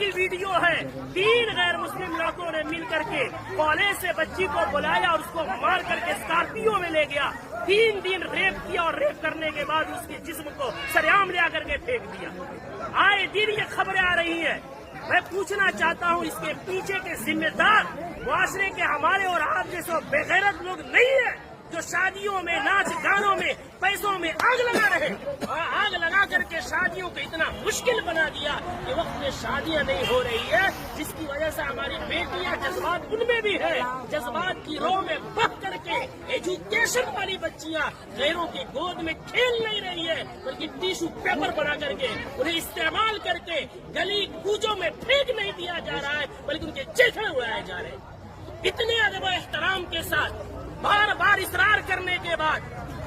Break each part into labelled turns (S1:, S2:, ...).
S1: की वीडियो है। 3 गैर मुस्लिम लड़कों ने मिल करके कॉलेज से बच्ची को बुलाया और उसको मार करके स्कॉर्पियो में ले गया। 3 दिन रेप किया और रेप करने के बाद उसके जिस्म को सरेआम ले आकर के फेंक दिया। आए दिन ये खबरें आ रही हैं। मैं पूछना चाहता हूँ, इसके पीछे के जिम्मेदार मुआशरे के हमारे और आप जैसे बेगैरत लोग नहीं है जो शादियों में, नाच गानों में, पैसों में आग लगा रहे और आग लगा करके शादियों को इतना मुश्किल बना दिया कि वक्त में शादियां नहीं हो रही है, जिसकी वजह से हमारी बेटियां, जज्बात उनमें भी है, जज्बात की रो में बह करके एजुकेशन वाली बच्चियां गैरों की गोद में खेल नहीं रही है, बल्कि टिश्यू पेपर बना करके उन्हें इस्तेमाल करके गली कूचों में फेंक नहीं दिया जा रहा है, बल्कि उनके चेहरे उड़ाए जा रहे हैं। इतने अदब और एहतराम के साथ बार बार इसरार करने के बाद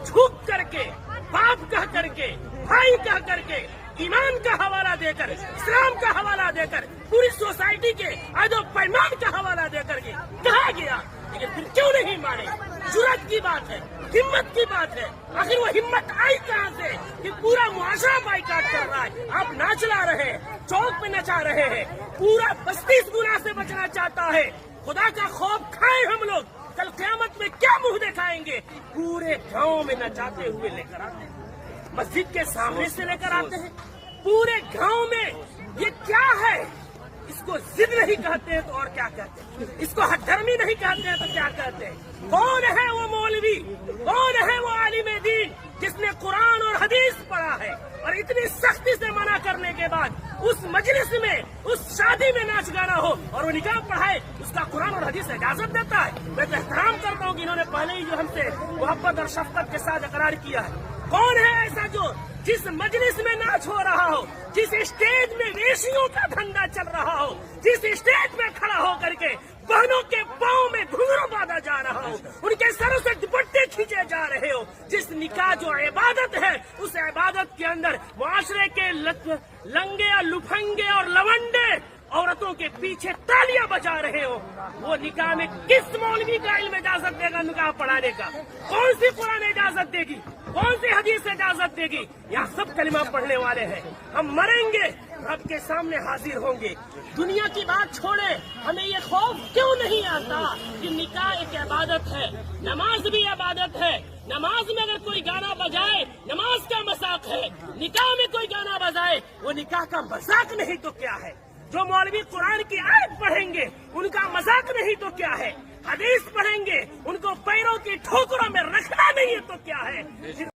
S1: झुक करके, बाप कह करके, भाई कह करके, ईमान का हवाला देकर, इस्लाम का हवाला देकर, पूरी सोसाइटी के अदब पैमान का हवाला देकर के कहा गया, लेकिन फिर क्यों नहीं माने? जुर्रत की बात है, हिम्मत की बात है। आखिर वो हिम्मत आई कहाँ से कि पूरा मुआशरा बाइकाट कर रहा है? आप नाच ला रहे हैं, चौक पे नचा रहे हैं, पूरा बस्ती इस गुनाह से बचना चाहता है। खुदा का खौफ खाए हम लोग, कल क़यामत में क्या मुंह दिखाएंगे? पूरे गांव में नचाते हुए लेकर आते हैं, मस्जिद के सामने से लेकर आते हैं, पूरे गांव में। ये क्या है? इसको जिद नहीं कहते हैं तो और क्या कहते हैं? इसको हठधर्मी नहीं कहते हैं तो क्या कहते हैं? कौन है वो मौलवी, कौन है वो आलिम दीन जिसने कुरान और हदीस पढ़ा है और इतनी सख्ती से मना करने के बाद उस मजलिस में, उस शादी में नाच गाना हो और वो निकाह पढ़ाए, उसका कुरान और हदीस इजाजत देता है? मैं तो एहतराम करता हूँ कि इन्होंने पहले ही जो हमसे मोहब्बत और शफकत के साथ इकरार किया है। कौन है ऐसा जो जिस मजलिस में नाच हो रहा हो, जिस स्टेज में वेशियों का धंधा चल रहा हो, जिस स्टेज में खड़ा हो करके बहनों के पाँव में घुंघरू बांधा जा रहा हो, उनके सरों से दुपट्टे खींचे जा रहे हो, जिस निकाह जो इबादत है उस इबादत के अंदर मुआशरे के लंगे और लुफंगे और लवंडे औरतों के पीछे तालियां बजा रहे हो, वो निकाह में किस मौलवी का इल्म इजाजत देगा निकाह पढ़ाने का? कौन सी कुरान इजाजत देगी? कौन सी हदीस इजाजत देगी? यहाँ सब कलिमा पढ़ने वाले हैं। हम मरेंगे, रब के सामने हाजिर होंगे। दुनिया की बात छोड़े, हमें ये खौफ क्यों नहीं आता कि निकाह एक इबादत है, नमाज भी इबादत है। नमाज में अगर कोई गाना बजाए, नमाज का मजाक है। निकाह में कोई गाना बजाए, वो निकाह का मजाक नहीं तो क्या है? जो मौलवी कुरान की आयत पढ़ेंगे उनका मजाक नहीं तो क्या है? हदीस पढ़ेंगे, उनको पैरों की ठोकरों में रखना नहीं है तो क्या है?